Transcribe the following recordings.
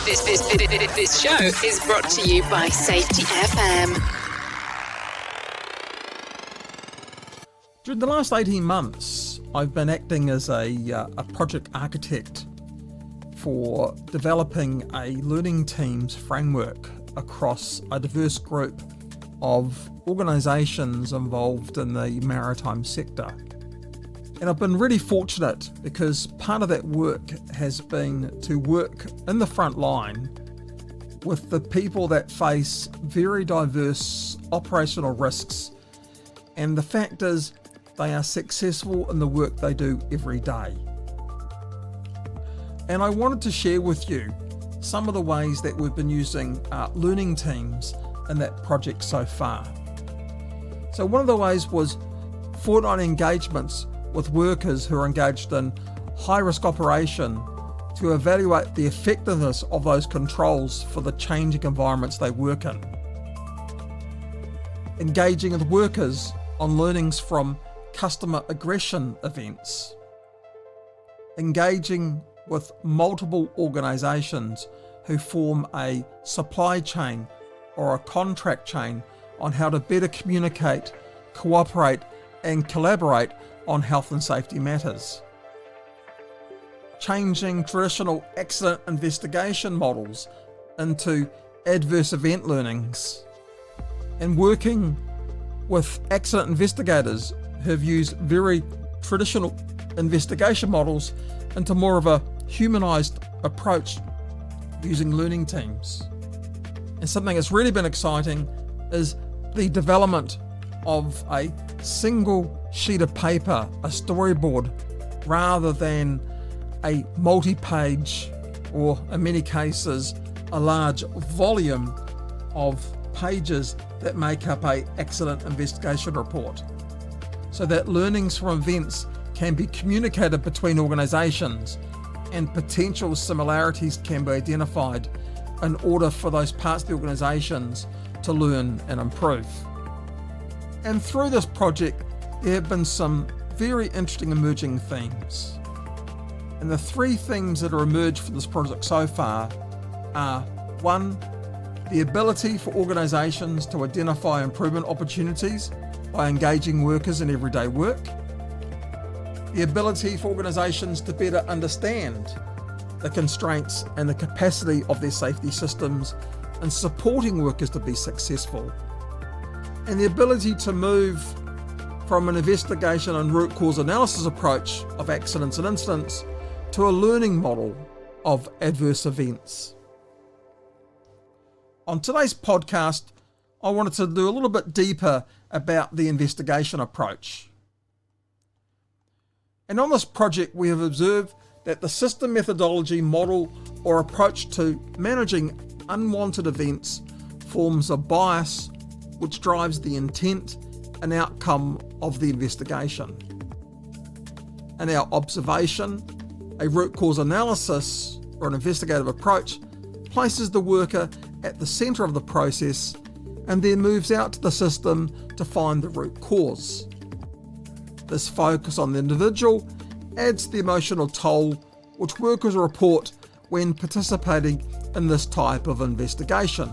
This show is brought to you by Safety FM. During the last 18 months, I've been acting as a project architect for developing a learning teams framework across a diverse group of organisations involved in the maritime sector. And I've been really fortunate because part of that work has been to work in the front line with the people that face very diverse operational risks. And the fact is, they are successful in the work they do every day. And I wanted to share with you some of the ways that we've been using learning teams in that project so far. So one of the ways was fortnightly engagements with workers who are engaged in high-risk operation to evaluate the effectiveness of those controls for the changing environments they work in. Engaging with workers on learnings from customer aggression events. Engaging with multiple organisations who form a supply chain or a contract chain on how to better communicate, cooperate and collaborate on health and safety matters. Changing traditional accident investigation models into adverse event learnings, and working with accident investigators who have used very traditional investigation models into more of a humanised approach using learning teams. And something that's really been exciting is the development of a single sheet of paper, a storyboard, rather than a multi-page or in many cases a large volume of pages that make up an accident investigation report, so that learnings from events can be communicated between organisations and potential similarities can be identified in order for those parts of the organisations to learn and improve. And through this project, there have been some very interesting emerging themes. And the three themes that are emerged from this project so far are: one, the ability for organisations to identify improvement opportunities by engaging workers in everyday work; the ability for organisations to better understand the constraints and the capacity of their safety systems and supporting workers to be successful; and the ability to move from an investigation and root cause analysis approach of accidents and incidents to a learning model of adverse events. On today's podcast, I wanted to do a little bit deeper about the investigation approach. And on this project, we have observed that the system methodology model or approach to managing unwanted events forms a bias which drives the intent and outcome of the investigation. In our observation, a root cause analysis or an investigative approach places the worker at the centre of the process and then moves out to the system to find the root cause. This focus on the individual adds the emotional toll which workers report when participating in this type of investigation.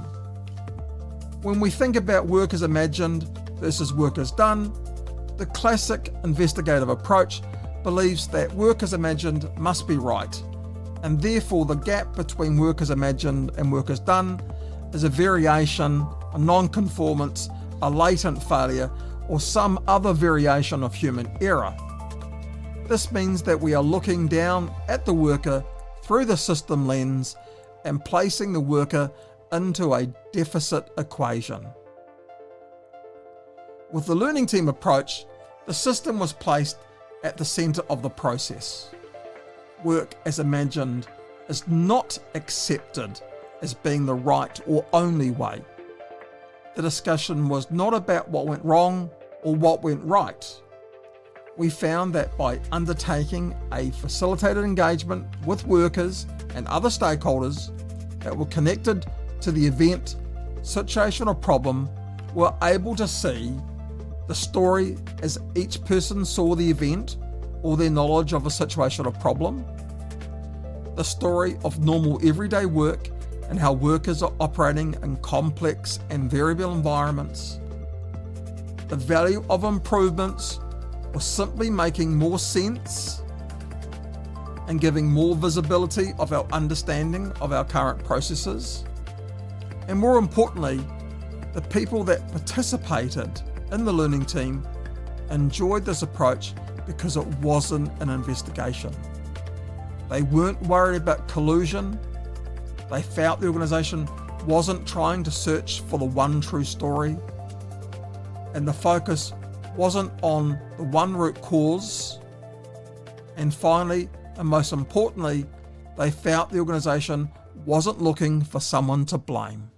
When we think about work as imagined versus work as done, the classic investigative approach believes that work as imagined must be right, and therefore the gap between work as imagined and work as done is a variation, a non-conformance, a latent failure, or some other variation of human error. This means that we are looking down at the worker through the system lens and placing the worker into a deficit equation. With the learning team approach, the system was placed at the centre of the process. Work as imagined is not accepted as being the right or only way. The discussion was not about what went wrong or what went right. We found that by undertaking a facilitated engagement with workers and other stakeholders that were connected to the event, situation or problem, we're able to see the story as each person saw the event or their knowledge of a situation or problem, the story of normal everyday work and how workers are operating in complex and variable environments. The value of improvements was simply making more sense and giving more visibility of our understanding of our current processes. And more importantly, the people that participated in the learning team enjoyed this approach because it wasn't an investigation. They weren't worried about collusion. They felt the organisation wasn't trying to search for the one true story. And the focus wasn't on the one root cause. And finally, and most importantly, they felt the organisation wasn't looking for someone to blame.